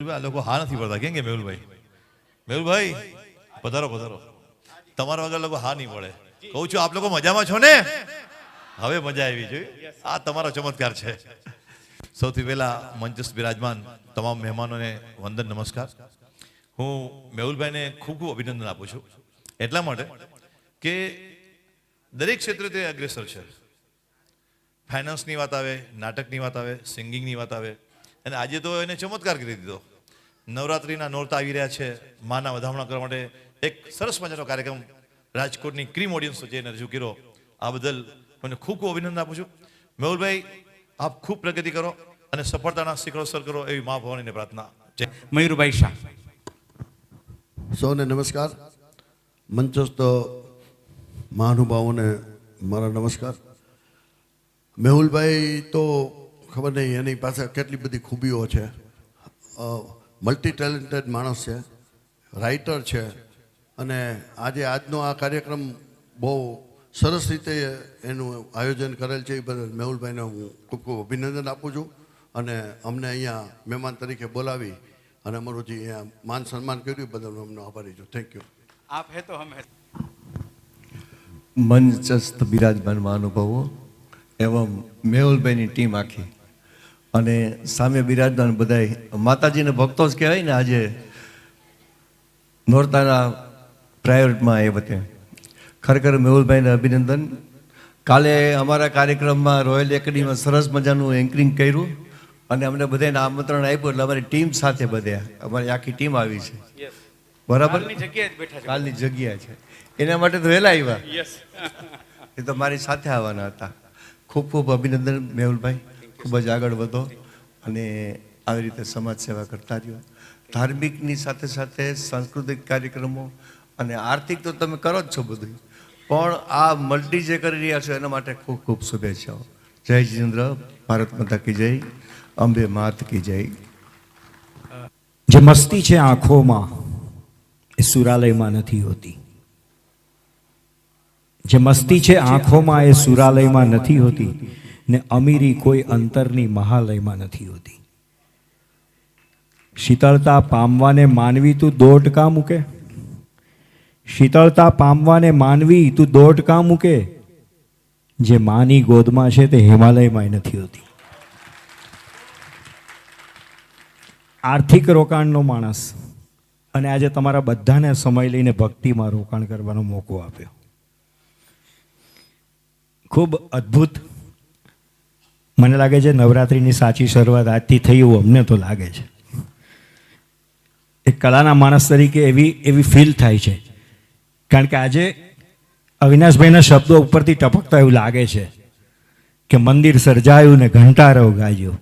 આ લોકો હા નથી પડતા. કેમ કે મેહુલભાઈ પધારો પધારો. તમારા વગર લોકો હા નહીં પડે. કહું છું આપ લોકો મજામાં છો ને? હવે મજા આવી જોઈએ. આ તમારો ચમત્કાર છે. સૌથી પહેલા મંચસ્થ બિરાજમાન તમામ મહેમાનોને વંદન નમસ્કાર. હું મેહુલભાઈને ખૂબ ખૂબ અભિનંદન આપું છું એટલા માટે કે દરેક ક્ષેત્રે તે અગ્રેસર છે. ફાઇનાન્સની વાત આવે, નાટકની વાત આવે, સિંગિંગની વાત આવે, અને આજે તો એને ચમત્કાર કરી દીધો. નવરાત્રિના નોરતા આવી રહ્યા છે. માના વધામણા કરવા માટે એક સરસ મજાનો કાર્યક્રમ રાજકોટની ક્રીમ ઓડિયન્સ વચ્ચે એને રજૂ કર્યો. આ બદલ મને ખૂબ ખૂબ અભિનંદન આપું છું. મેહુલભાઈ, આપ ખૂબ પ્રગતિ કરો અને સફળતાના શિખરો સર કરો એવી મા ભવાનીને પ્રાર્થના. મયુરભાઈ શાહ. સૌને નમસ્કાર. મંચસ્થ મહાનુભાવોને મારા નમસ્કાર. મેહુલભાઈ તો ખબર નહીં એની પાસે કેટલી બધી ખૂબીઓ છે. મલ્ટી ટેલેન્ટેડ માણસ છે, રાઇટર છે, અને આજનો આ કાર્યક્રમ બહુ સરસ રીતે એનું આયોજન કરેલ છે. એ બદલ મેહુલભાઈને હું ખૂબ ખૂબ અભિનંદન આપું છું. અને અમને અહીંયા મહેમાન તરીકે બોલાવી અને અમારું જે અહીંયા માન સન્માન કર્યું બદલ અમને આભારી છું. Thank you. આપ હે તો હમ હે. મંચસ્થ બિરાજમાન મહાનુભાવો એવં મેહુલભાઈની ટીમ આખી અને સામે બિરાજમાન બધાય માતાજીને ભક્તો જ કહેવાય ને. આજે નોરતાના પ્રાયોરિટમાં એ વખતે ખરેખર મેહુલભાઈને અભિનંદન. કાલે અમારા કાર્યક્રમમાં રોયલ એકેડમીમાં સરસ મજાનું એન્કરિંગ કર્યું અને અમને બધાને આમંત્રણ આપ્યું એટલે અમારી ટીમ સાથે બધા અમારી આખી ટીમ આવી છે. બરાબર, કાલની જગ્યા છે એના માટે તો વહેલા આવ્યા. એ તો મારી સાથે આવવાના હતા. ખૂબ ખૂબ અભિનંદન મેહુલભાઈ. ખૂબ જ આગળ વધો અને આવી રીતે સમાજ સેવા કરતા રહ્યો. ધાર્મિકની સાથે સાથે સાંસ્કૃતિક કાર્યક્રમો અને આર્થિક તો તમે કરો જ છો બધું, પણ આ મલ્ટી જે કરી રહ્યા છો એના માટે ખૂબ ખૂબ શુભેચ્છાઓ. જય જીનેન્દ્ર. ભારત માતા કી જય. અંબે માત કી જય. જે મસ્તી છે આંખોમાં એ સુરાલયમાં નથી હોતી. જે મસ્તી છે આંખોમાં એ સુરાલયમાં નથી હોતી, ને અમીરી કોઈ અંતરની મહાલયમાં નથી હોતી. શીતળતા પામવાને માનવી તું દોટ કા મૂકે? શીતળતા પામવાને માનવી તું દોટ કા મૂકે? જે માની ગોદમાં છે તે હિમાલયમાં નથી હોતી. આર્થિક રોકાણનો માણસ, અને આજે તમારા બધાને સમય લઈને ભક્તિમાં રોકાણ કરવાનો મોકો આપ્યો. ખૂબ અદ્ભુત. મને લાગે છે નવરાત્રિની સાચી શરૂઆત આજથી થઈ એવું અમને તો લાગે છે. એક કલાના માણસ તરીકે એવી ફીલ થાય છે. કારણ કે આજે અવિનાશભાઈના શબ્દો ઉપરથી ટપકતા એવું લાગે છે કે મંદિર સર્જાયું ને ઘંટારવ ગાજ્યો,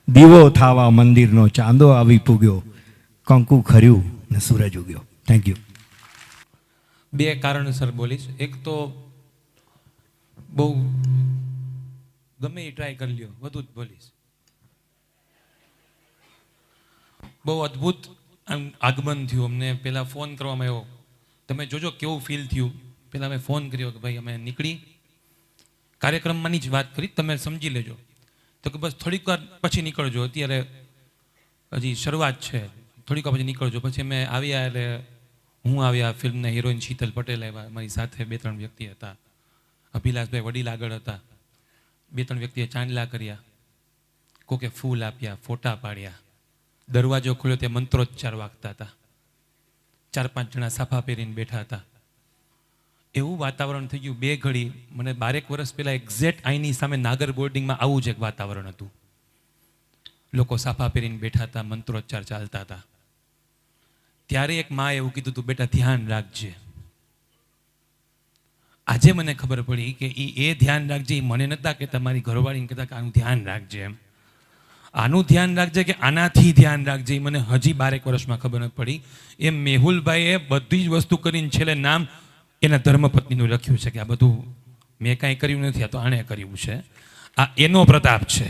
દીવો થાવા મંદિરનો ચાંદો આવી પૂગ્યો, કંકુ ખર્યું ને સૂરજ ઉગ્યો. Thank you. બે કારણસર બોલીશ. એક તો બહુ ગમે એ ટ્રાય કરી લ્યો, બધું જ બોલીશ. બહુ અદ્ભુત આગમન થયું. અમને પહેલાં ફોન કરવામાં આવ્યો, તમે જોજો કેવું ફીલ થયું. પહેલાં મેં ફોન કર્યો કે ભાઈ અમે નીકળી, કાર્યક્રમમાંની જ વાત કરી, તમે સમજી લેજો. તો કે બસ થોડીક વાર પછી નીકળજો, અત્યારે હજી શરૂઆત છે, થોડીક વાર પછી નીકળજો. પછી અમે આવ્યા એટલે હું આવ્યા, ફિલ્મના હિરોઈન શીતલ પટેલ આવ્યા, મારી સાથે 2-3 વ્યક્તિ હતા, અભિલાષભાઈ વડીલ આગળ હતા. 2-3 વ્યક્તિએ ચાંદલા કર્યા, કોકે ફૂલ આપ્યા, ફોટા પાડ્યા. દરવાજો ખોલ્યો તે મંત્રોચ્ચાર વાગતા હતા. 4-5 જણા સાફા પહેરીને બેઠા હતા. એવું વાતાવરણ થઈ ગયું. 2 ઘડી મને 12 વર્ષ પહેલાં એક્ઝેક્ટ આઈની સામે નાગર બોર્ડિંગમાં આવું જ એક વાતાવરણ હતું. લોકો સાફા પહેરીને બેઠા હતા, મંત્રોચ્ચાર ચાલતા હતા. ત્યારે એક માએ એવું કીધું હતું, બેટા ધ્યાન રાખજે. આજે મને ખબર પડી કે એ ધ્યાન રાખજે, એ મને નહોતા કહેતા, મારી ઘરવાળીને કહેતા કે આનું ધ્યાન રાખજે. એમ આનું ધ્યાન રાખજે કે આનાથી ધ્યાન રાખજે, એ મને હજી 12 વર્ષમાં ખબર ન પડી. એ મેહુલભાઈએ બધી જ વસ્તુ કરીને છેલ્લે નામ એના ધર્મપત્નીનું લખ્યું છે કે આ બધું મેં કાંઈ કર્યું નથી, આ તો આણે કર્યું છે. આ એનો પ્રતાપ છે.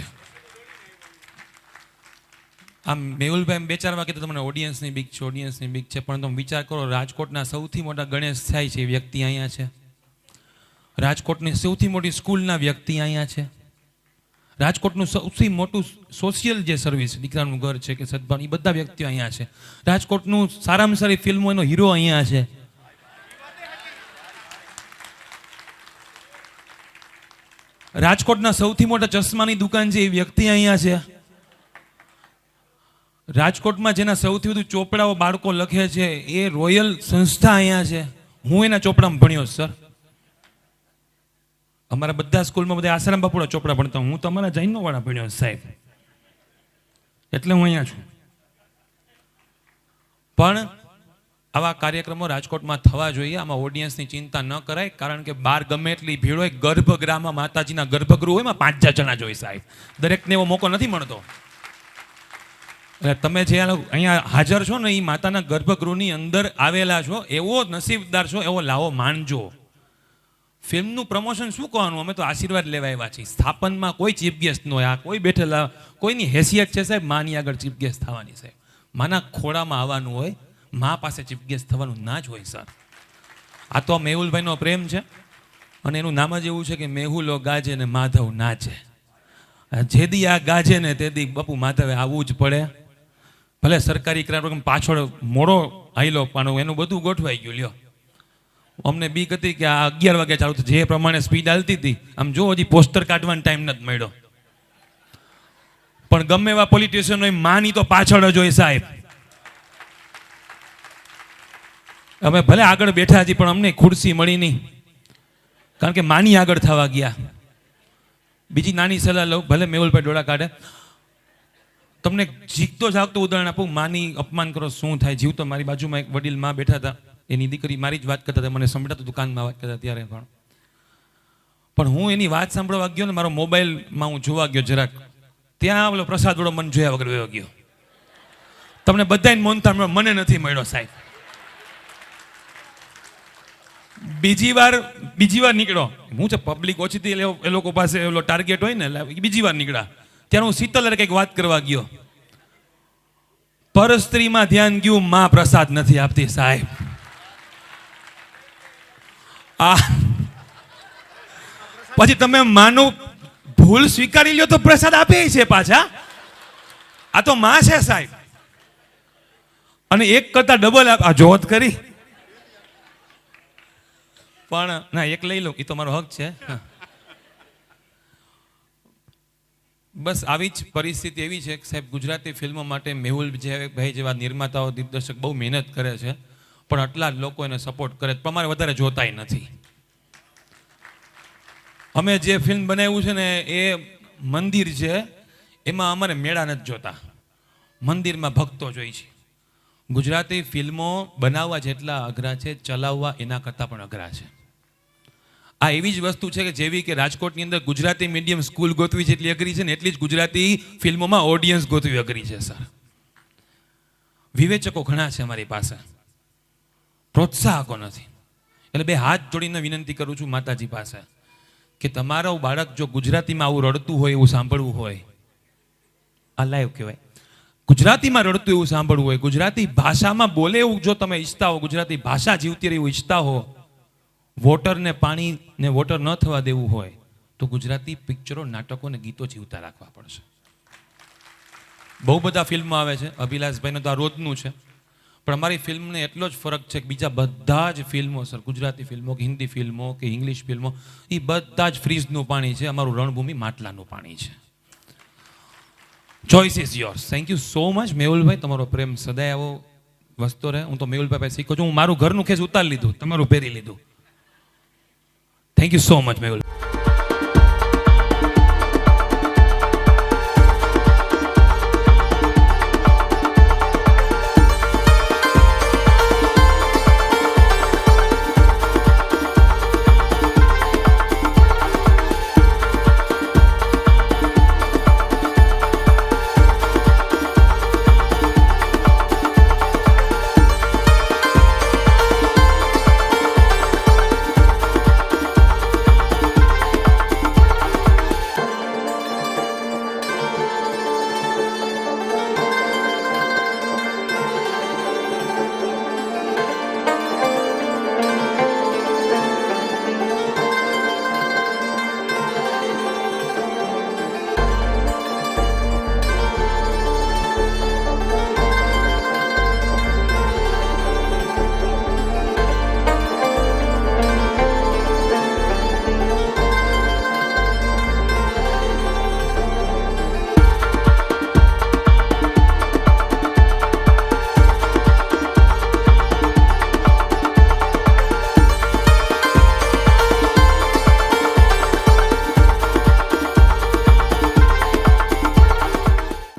આમ મેહુલભાઈ 2-4 વાગે તો તમને ઓડિયન્સની બીક છે, ઓડિયન્સની બીક છે, પણ તમે વિચાર કરો, રાજકોટના સૌથી મોટા ગણેશ થાય છે એ વ્યક્તિ અહીંયા છે. રાજકોટની સૌથી મોટી સ્કૂલના વ્યક્તિ અહીંયા છે. રાજકોટનું સૌથી મોટું સોશિયલ જે સર્વિસ, દીકરાનું ઘર છે કે સદભાવ, એ બધા વ્યક્તિઓ અહીંયા છે. રાજકોટનું સારામાં સારી ફિલ્મો એનો હીરો અહીંયા છે. રાજકોટના સૌથી મોટા ચશ્માની દુકાન છે એ વ્યક્તિ અહીંયા છે. રાજકોટમાં જેના સૌથી વધુ ચોપડાઓ બાળકો લખે છે એ રોયલ સંસ્થા અહીંયા છે. હું એના ચોપડામાં ભણ્યો સર. અમારા બધા સ્કૂલમાં બધા આસારામ બાપુના ચોપડા ભણતા, હું તમારા જૈનો વાળા ભણ્યો સાહેબ, એટલે હું અહીંયા છું. પણ આવા કાર્યક્રમો રાજકોટમાં થવા જોઈએ. આમાં ઓડિયન્સની ચિંતા ન કરાય, કારણ કે બહાર ગમે એટલી ભીડ હોય, ગર્ભગૃહમાં માતાજીના ગર્ભગૃહ હોય, એમાં 5,000 જણા જોઈએ સાહેબ. દરેકને એવો મોકો નથી મળતો. એટલે તમે જે અહીંયા હાજર છો ને, એ માતાના ગર્ભગૃહની અંદર આવેલા છો, એવો નસીબદાર છો, એવો લાવો માનજો. ફિલ્મનું પ્રમોશન શું કહેવાનું, અમે તો આશીર્વાદ લેવા આવ્યા છીએ. સ્થાપનમાં કોઈ ચીફ ગેસ્ટ ન હોય. આ કોઈ બેઠેલા કોઈની હેસિયત છે સાહેબ માની આગળ ચીફ ગેસ્ટ થવાની સાહેબ. માના ખોળામાં આવવાનું હોય, મા પાસે ચીફ ગેસ્ટ થવાનું ના જ હોય સર. આ તો મેહુલભાઈનો પ્રેમ છે, અને એનું નામ જ એવું છે કે મેહુલો ગાજે ને માધવ નાચે. જેદી આ ગાજે ને તેદી બાપુ માધવે આવવું જ પડે. ભલે સરકારી કાર્યક્રમ પાછળ મોડો આયલો પણ એનું બધું ગોઠવાઈ ગયું. લ્યો, અમને બીક હતી કે આ 11 વાગે ચાલુ થશે, જે પ્રમાણે સ્પીડ હાલતી હતી, આમ જો હજી પોસ્ટર કાઢવાનો ટાઈમ નથી મળ્યો. પણ ગમે એવા પોલિટિશિયન હોય, માની તો પાછળ જ હોય સાહેબ. અમે ભલે આગળ બેઠા છીએ, પણ અમને ખુરશી મળી નહીં, કારણ કે માની આગળ થવા ગયા. બીજી નાની સલાહ લઉં, ભલે મેહુલભાઈ ડોળા કાઢે, તમને જીગતો જાગતો ઉદાહરણ આપું. માની અપમાન કરો શું થાય. જીવતો મારી બાજુમાં એક વડીલ માં બેઠા હતા, એની દીકરી મારી જ વાત કરતા હતા, મને સંભળાતું દુકાનમાં વાત કરતા ત્યારે. પણ હું એની વાત સાંભળવા ગયો ને, મારો મોબાઈલમાં હું જોવા ગયો જરાક, ત્યાં ઓલો પ્રસાદ વડો મને જોયા વગર વયો ગયો. તમને બધાને મોનતા મને નથી મળ્યો સાહેબ. બીજી વાર નીકળો, હું છે પબ્લિક ઓછી હતી, એ લોકો પાસે ઓલો ટાર્ગેટ હોય ને, એટલે બીજી વાર નીકળ્યા. ત્યારે હું શીતલ કંઈક વાત કરવા ગયો, પરસ્ત્રીમાં ધ્યાન ગયું, માં પ્રસાદ નથી આપતી સાહેબ. પછી તમે માનું ભૂલ સ્વીકારી લ્યો તો પ્રસાદ આપે છે પાછા. આ તો માં છે સાહેબ, અને એક કરતા ડબલ આ જોત કરી. પણ ના, એક લઈ લો, એ તો મારો હક છે. બસ આવી જ પરિસ્થિતિ એવી છે કે સાહેબ, ગુજરાતી ફિલ્મો માટે મેહુલ ભાઈ જેવા નિર્માતાઓ, દિગ્દર્શક બહુ મહેનત કરે છે, પણ આટલા જ લોકો એને સપોર્ટ કરે, પણ અમારે વધારે જોતાય નથી. અમે જે ફિલ્મ બનાવ્યું છે ને, એ મંદિર છે, એમાં અમારે મેળા નથી જોતા, મંદિરમાં ભક્તો જોઈ છે. ગુજરાતી ફિલ્મો બનાવવા જેટલા અઘરા છે, ચલાવવા એના કરતાં પણ અઘરા છે. આ એવી જ વસ્તુ છે કે જેવી કે રાજકોટની અંદર ગુજરાતી મીડિયમ સ્કૂલ ગોતવી જેટલી અઘરી છે ને, એટલી જ ગુજરાતી ફિલ્મોમાં ઓડિયન્સ ગોતવી અઘરી છે સર. વિવેચકો ઘણા છે અમારી પાસે, પ્રોત્સાહકો નથી. એટલે બે હાથ જોડીને વિનંતી કરું છું માતાજી પાસે કે તમારું બાળક જો ગુજરાતીમાં આવું રડતું હોય, એવું સાંભળવું હોય, આ લાઈવ કહેવાય, ગુજરાતીમાં રડતું એવું સાંભળવું હોય, ગુજરાતી ભાષામાં બોલે એવું જો તમે ઈચ્છતા હો, ગુજરાતી ભાષા જીવતી રહે એવું ઈચ્છતા હો, વોટરને પાણીને વોટર ન થવા દેવું હોય, તો ગુજરાતી પિક્ચરો, નાટકો અને ગીતો જીવતા રાખવા પડશે. બહુ બધા ફિલ્મો આવે છે, અભિલાષભાઈનું તો આ રોજનું છે, પણ અમારી ફિલ્મને એટલો જ ફરક છે કે બીજા બધા જ ફિલ્મો સર, ગુજરાતી ફિલ્મો કે હિન્દી ફિલ્મો કે ઇંગ્લિશ ફિલ્મો, એ બધા જ ફ્રીજનું પાણી છે, અમારું રણભૂમિ માટલાનું પાણી છે. Choice is yours. Thank you so much મેહુલભાઈ, તમારો પ્રેમ સદાય આવો વસ્તો રહે. હું તો મેહુલભાઈ પાસે શીખું છું. હું મારું ઘરનું ખેસ ઉતારી લીધું, તમારું પહેરી લીધું. Thank you so much Mehul.